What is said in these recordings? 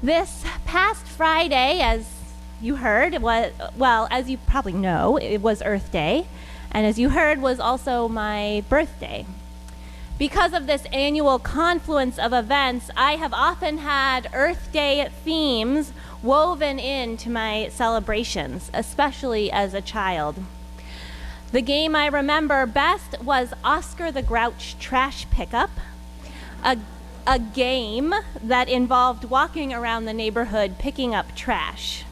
This past Friday, as you heard, as you probably know, it was Earth Day, and as you heard, was also my birthday. Because of this annual confluence of events, I have often had Earth Day themes woven into my celebrations, especially as a child. The game I remember best was Oscar the Grouch Trash Pickup, a game that involved walking around the neighborhood picking up trash.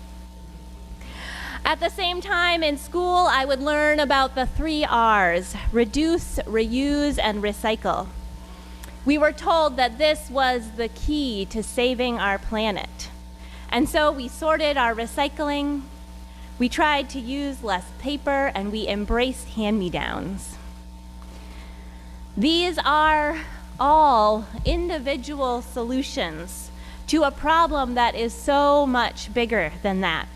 At the same time in school, I would learn about the 3 R's: reduce, reuse, and recycle. We were told that this was the key to saving our planet. And so we sorted our recycling, we tried to use less paper, and we embraced hand-me-downs. These are all individual solutions to a problem that is so much bigger than that.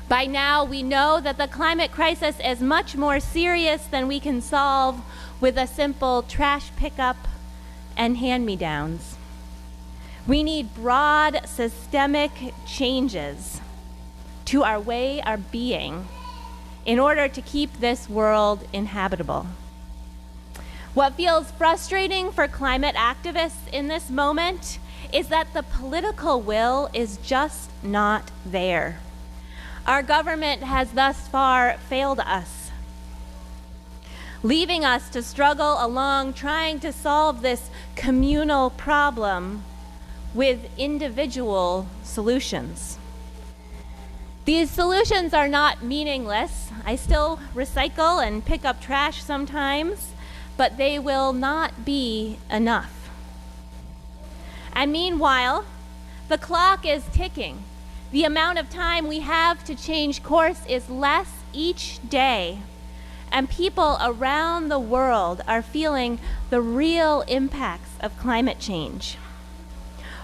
By now, we know that the climate crisis is much more serious than we can solve with a simple trash pickup and hand-me-downs. We need broad, systemic changes to our way of being in order to keep this world inhabitable. What feels frustrating for climate activists in this moment is that the political will is just not there. Our government has thus far failed us, leaving us to struggle along trying to solve this communal problem with individual solutions. These solutions are not meaningless. I still recycle and pick up trash sometimes, but they will not be enough. And meanwhile, the clock is ticking. The amount of time we have to change course is less each day, and people around the world are feeling the real impacts of climate change.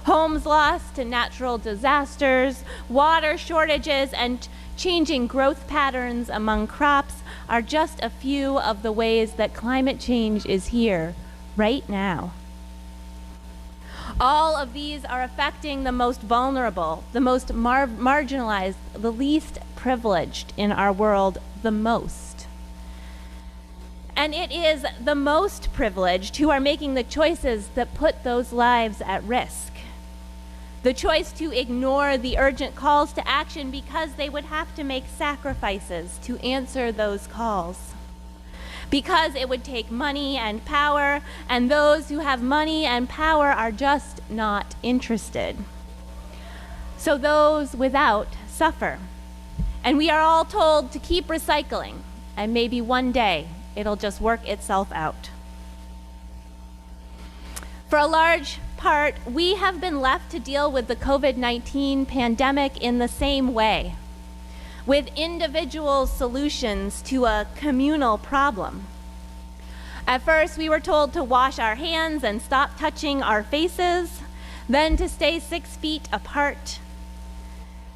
Homes lost to natural disasters, water shortages, and changing growth patterns among crops are just a few of the ways that climate change is here right now. All of these are affecting the most vulnerable, the most marginalized, the least privileged in our world the most. And it is the most privileged who are making the choices that put those lives at risk. The choice to ignore the urgent calls to action because they would have to make sacrifices to answer those calls. Because it would take money and power, and those who have money and power are just not interested. So those without suffer. And we are all told to keep recycling, and maybe one day it'll just work itself out. For a large part, we have been left to deal with the COVID-19 pandemic in the same way, with individual solutions to a communal problem. At first, we were told to wash our hands and stop touching our faces, then to stay 6 feet apart.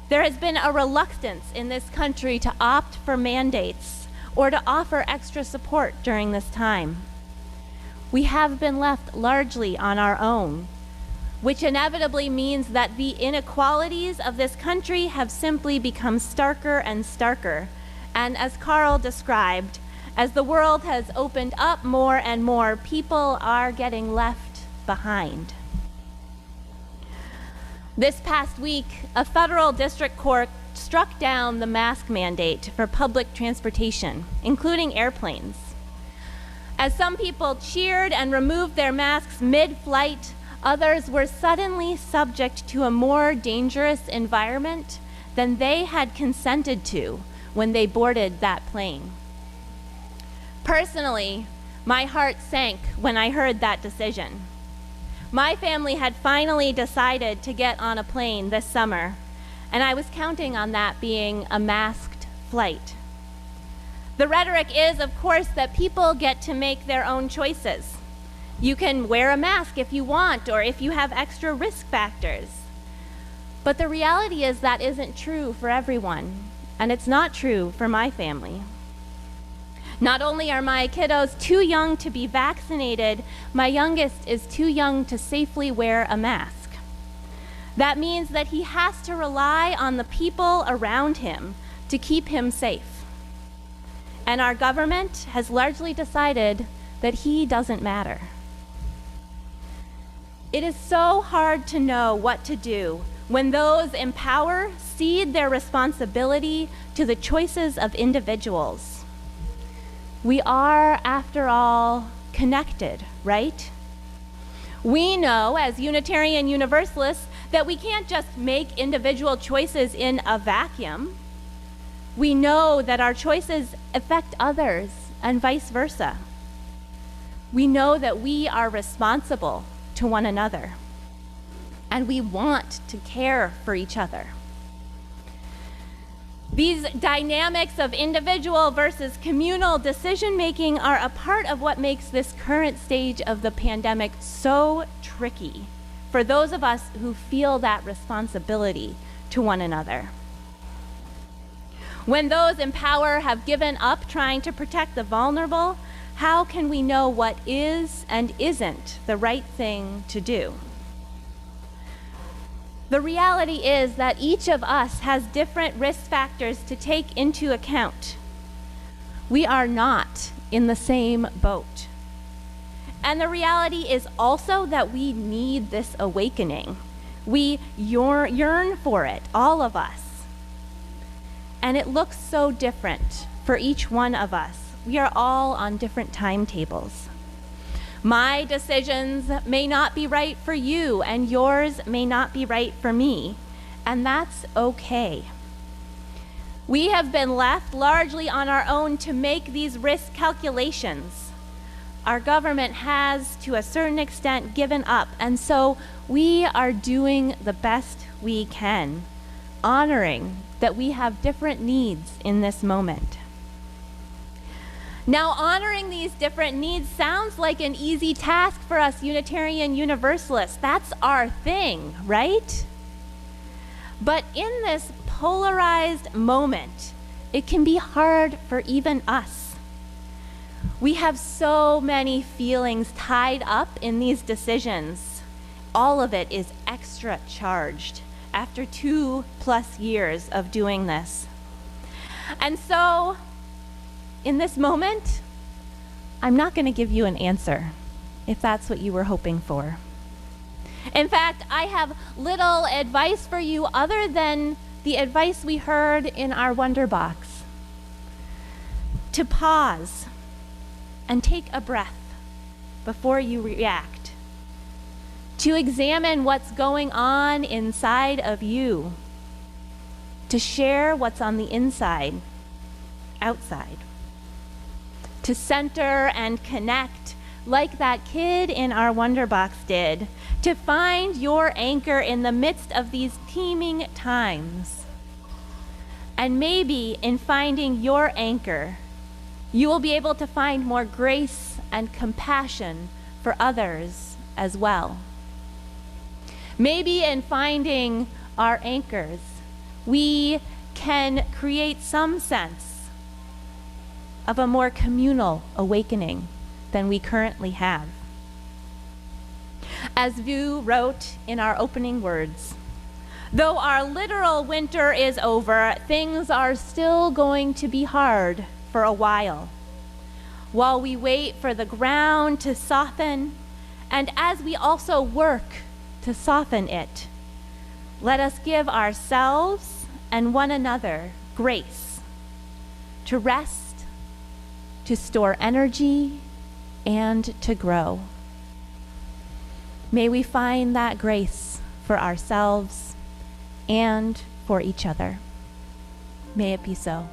There has been a reluctance in this country to opt for mandates or to offer extra support during this time. We have been left largely on our own, which inevitably means that the inequalities of this country have simply become starker and starker. And as Carl described, as the world has opened up more and more, people are getting left behind. This past week, a federal district court struck down the mask mandate for public transportation, including airplanes. As some people cheered and removed their masks mid-flight, others were suddenly subject to a more dangerous environment than they had consented to when they boarded that plane. Personally, my heart sank when I heard that decision. My family had finally decided to get on a plane this summer, and I was counting on that being a masked flight. The rhetoric is, of course, that people get to make their own choices. You can wear a mask if you want or if you have extra risk factors. But the reality is that isn't true for everyone, and it's not true for my family. Not only are my kiddos too young to be vaccinated, my youngest is too young to safely wear a mask. That means that he has to rely on the people around him to keep him safe. And our government has largely decided that he doesn't matter. It is so hard to know what to do when those in power cede their responsibility to the choices of individuals. We are, after all, connected, right? We know, as Unitarian Universalists, that we can't just make individual choices in a vacuum. We know that our choices affect others and vice versa. We know that we are responsible to one another, and we want to care for each other. These dynamics of individual versus communal decision-making are a part of what makes this current stage of the pandemic so tricky for those of us who feel that responsibility to one another. When those in power have given up trying to protect the vulnerable, how can we know what is and isn't the right thing to do? The reality is that each of us has different risk factors to take into account. We are not in the same boat. And the reality is also that we need this awakening. We yearn for it, all of us. And it looks so different for each one of us. We are all on different timetables. My decisions may not be right for you, and yours may not be right for me, and that's okay. We have been left largely on our own to make these risk calculations. Our government has, to a certain extent, given up, and so we are doing the best we can, honoring that we have different needs in this moment. Now, honoring these different needs sounds like an easy task for us Unitarian Universalists. That's our thing, right? But in this polarized moment, it can be hard for even us. We have so many feelings tied up in these decisions. All of it is extra charged after 2+ years of doing this. And so, in this moment, I'm not going to give you an answer, if that's what you were hoping for. In fact, I have little advice for you other than the advice we heard in our Wonder Box. To pause and take a breath before you react. To examine what's going on inside of you. To share what's on the inside, outside. To center and connect like that kid in our Wonder Box did, to find your anchor in the midst of these teeming times. And maybe in finding your anchor, you will be able to find more grace and compassion for others as well. Maybe in finding our anchors, we can create some sense of a more communal awakening than we currently have. As Vu wrote in our opening words, though our literal winter is over, things are still going to be hard for a while we wait for the ground to soften, and as we also work to soften it, let us give ourselves and one another grace to rest, to store energy, and to grow. May we find that grace for ourselves and for each other. May it be so.